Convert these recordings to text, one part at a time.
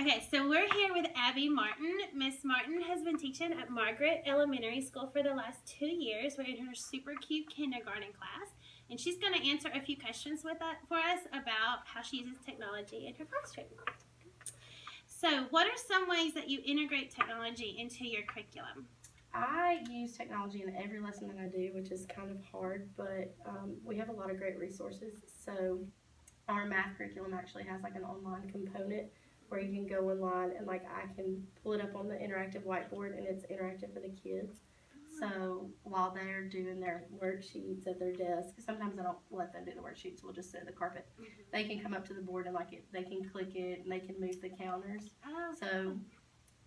Okay, so we're here with Abby Martin. Miss Martin has been teaching at Margaret Elementary School for the last 2 years. We're in her super cute kindergarten class, and she's going to answer a few questions for us about how she uses technology in her classroom. So, what are some ways that you integrate technology into your curriculum? I use technology in every lesson that I do, which is kind of hard, but we have a lot of great resources. So our math curriculum actually has like an online component where you can go online and like I can pull it up on the interactive whiteboard and it's interactive for the kids. So while they're doing their worksheets at their desk, sometimes I don't let them do the worksheets, we'll just sit at the carpet. They can come up to the board and they can click it and they can move the counters. So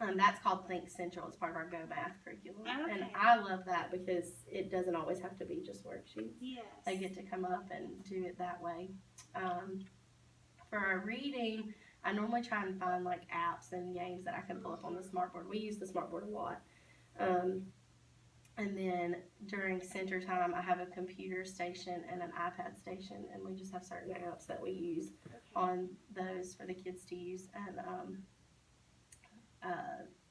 that's called Think Central. It's part of our Go Math curriculum. Okay. And I love that because it doesn't always have to be just worksheets. Yes. They get to come up and do it that way. For our reading, I normally try and find like apps and games that I can pull up on the smartboard. We use the smartboard a lot. And then during center time, I have a computer station and an iPad station, and we just have certain apps that we use on those for the kids to use. And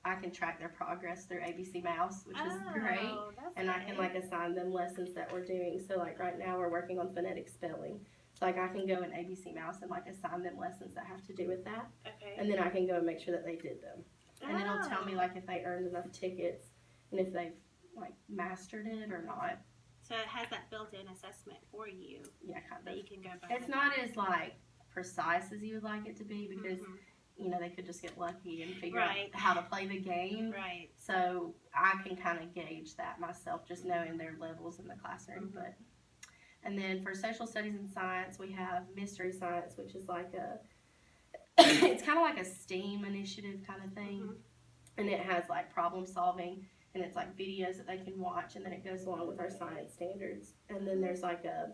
I can track their progress through ABC Mouse, which is great. And I can like assign them lessons that we're doing. So like right now we're working on phonetic spelling. So like I can go in ABC Mouse and like assign them lessons that have to do with that. Okay. And then I can go and make sure that they did them. And it'll tell me like if they earned enough tickets and if they've like mastered it or not. So it has that built-in assessment for you. Yeah, kind of. That you can go by. It's not as like precise as you would like it to be because you know, they could just get lucky and figure out how to play the game. Right. So I can kind of gauge that myself, just knowing their levels in the classroom. But and then for social studies and science, we have mystery science, which is like it's kind of like a STEAM initiative kind of thing, and it has like problem solving, and it's like videos that they can watch, and then it goes along with our science standards. And then there's like a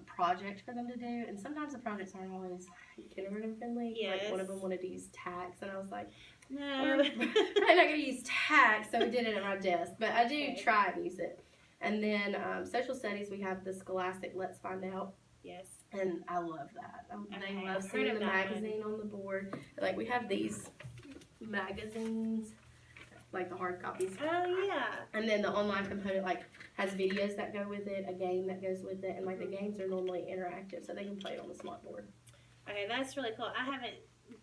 project for them to do, and sometimes the projects aren't always kindergarten friendly. Yes. Like one of them wanted to use tacks, and I was like, no, I'm not going to use tacks, so we did it at my desk, but I do try and use it. And then social studies, we have the Scholastic Let's Find Out. Yes. And I love that. They love seeing the magazine on the board. Like we have these magazines, like the hard copies. Oh yeah. And then the online component like has videos that go with it, a game that goes with it, and like the games are normally interactive, so they can play it on the smartboard. Okay, that's really cool. I haven't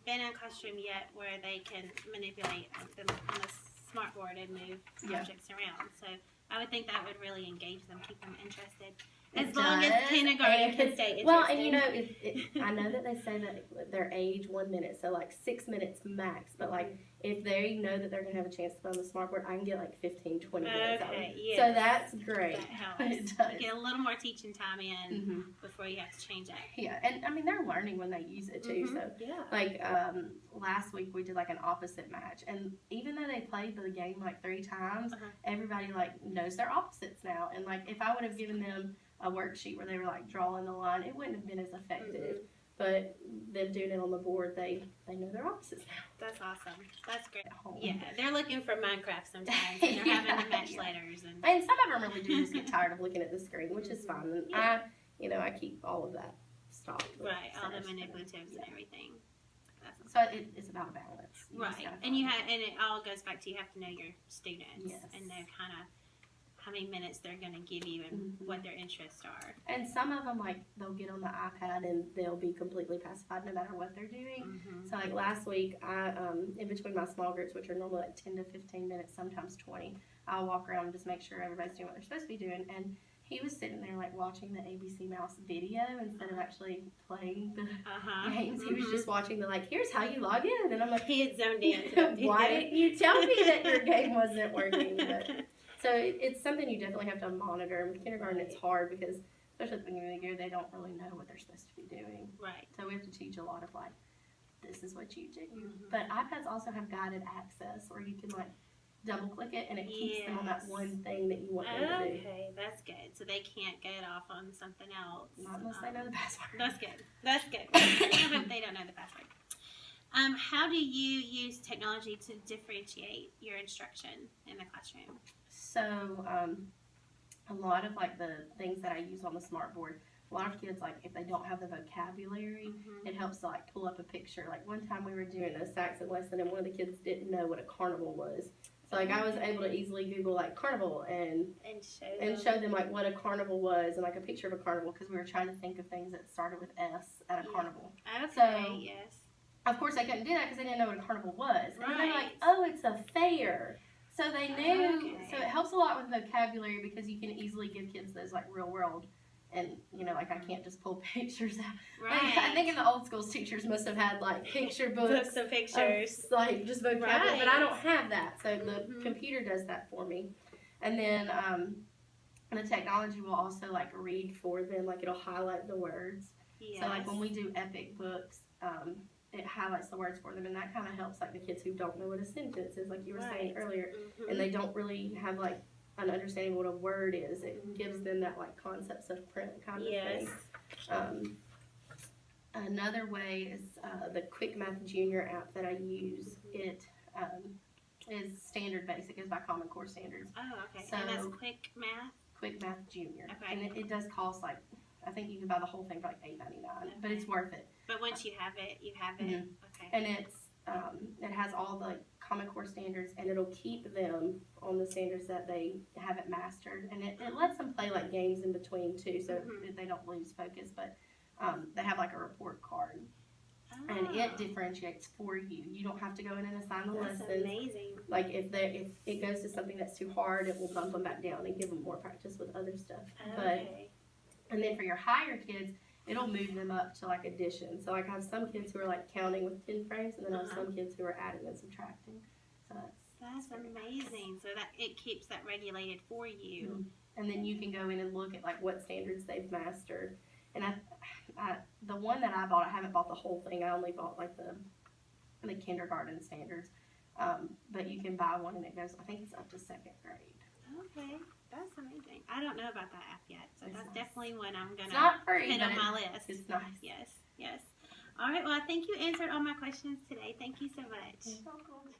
been in a classroom yet where they can manipulate them on the smartboard and move objects around. So I would think that would really engage them, keep them interested. As long as kindergarten can stay interested. Well, and you know, I know that they say that their age 1 minute, so like 6 minutes max. But like if they know that they're gonna have a chance to play on the smartboard, I can get like 15, 20 minutes out of it. Yes. So that's great. That helps. It does. You get a little more teaching time in before you have to change it. Yeah, and I mean they're learning when they use it too. So like last week we did like an opposite match, and even though they played the game like 3 times, everybody like knows their opposites now. And like if I would have given them a worksheet where they were like drawing the line, it wouldn't have been as effective. But them doing it on the board, they know their opposites now. That's awesome. That's great. Yeah, they're looking for Minecraft sometimes, and they're having to match letters. And some of them really do just get tired of looking at the screen, which is fine. And I keep all of that stocked. Right, all the manipulatives and everything. So it's about a balance. Right, and it all goes back to you have to know your students and know kind of how many minutes they're going to give you and what their interests are. And some of them, like, they'll get on the iPad and they'll be completely pacified no matter what they're doing. So, like, last week, I, in between my small groups, which are normally like 10 to 15 minutes, sometimes 20, I'll walk around and just make sure everybody's doing what they're supposed to be doing. And he was sitting there, like, watching the ABC Mouse video instead of actually playing the games. He was just watching the, like, here's how you log in. And I'm like, he had zoned in. Why didn't you tell me that your game wasn't working? But, so it's something you definitely have to monitor. In kindergarten, it's hard because, especially at the beginning of the year, they don't really know what they're supposed to be doing. Right. So we have to teach a lot of, like, this is what you do. But iPads also have guided access where you can, like, double click it and it keeps them on that one thing that you want them to do. Okay, that's good. So they can't get off on something else. Not unless they know the password. That's good. That's good. Even if they don't know the password. How do you use technology to differentiate your instruction in the classroom? So, a lot of like the things that I use on the smart board, a lot of kids, like if they don't have the vocabulary, it helps to like pull up a picture. Like one time we were doing a Saxon lesson and one of the kids didn't know what a carnival was. So like I was able to easily Google like carnival and show them like what a carnival was and like a picture of a carnival, because we were trying to think of things that started with S at a carnival. Okay, So, yes. Of course I couldn't do that because they didn't know what a carnival was. And they're like, Right. oh, it's a fair. So they knew. Okay. So it helps a lot with vocabulary because you can easily give kids those like real world. And, you know, like I can't just pull pictures out. Right. Like, I think in the old schools, teachers must have had like picture books. of pictures. Of, like just vocabulary, Right. but I don't have that. So the Mhm. computer does that for me. And then the technology will also like read for them. Like it'll highlight the words. Yes. So like when we do epic books, it highlights the words for them, and that kind of helps like the kids who don't know what a sentence is, like you were saying Right. earlier, Mhm. and they don't really have like an understanding of what a word is. It Mhm. gives them that like concepts of print kind of Yes. thing. Another way is the Quick Math Junior app that I use. It is standard basic, is by Common Core Standards. Oh, okay. So- and that's quick math. Quick Math Junior, Okay. and it does cost like, I think you can buy the whole thing for like $8.99, but it's worth it. But once you have it, you have it. Mhm. Okay. And it has all the Common Core standards, and it'll keep them on the standards that they haven't mastered, and it lets them play like games in between too, so Mhm. they don't lose focus. But they have like a report card, and Oh, it differentiates for you. You don't have to go in and assign the that's lessons. amazing. Like if it goes to something that's too hard, it will bump them back down and give them more practice with other stuff. Okay. And then for your higher kids, it'll move them up to like addition. So like I have some kids who are like counting with 10 frames, and then I have some kids who are adding and subtracting. So That's amazing. So that it keeps that regulated for you. and then you can go in and look at like what standards they've mastered. And the one that I bought, I haven't bought the whole thing. I only bought like the kindergarten standards. But you can buy one and it goes, I think it's up to 2nd grade. Okay, that's amazing. I don't know about that app yet, so It's that's nice. definitely one I'm It's gonna not free, put but on my list. it's nice. Yes, yes. All right. Well, I think you answered all my questions today. Thank you so much. You're welcome.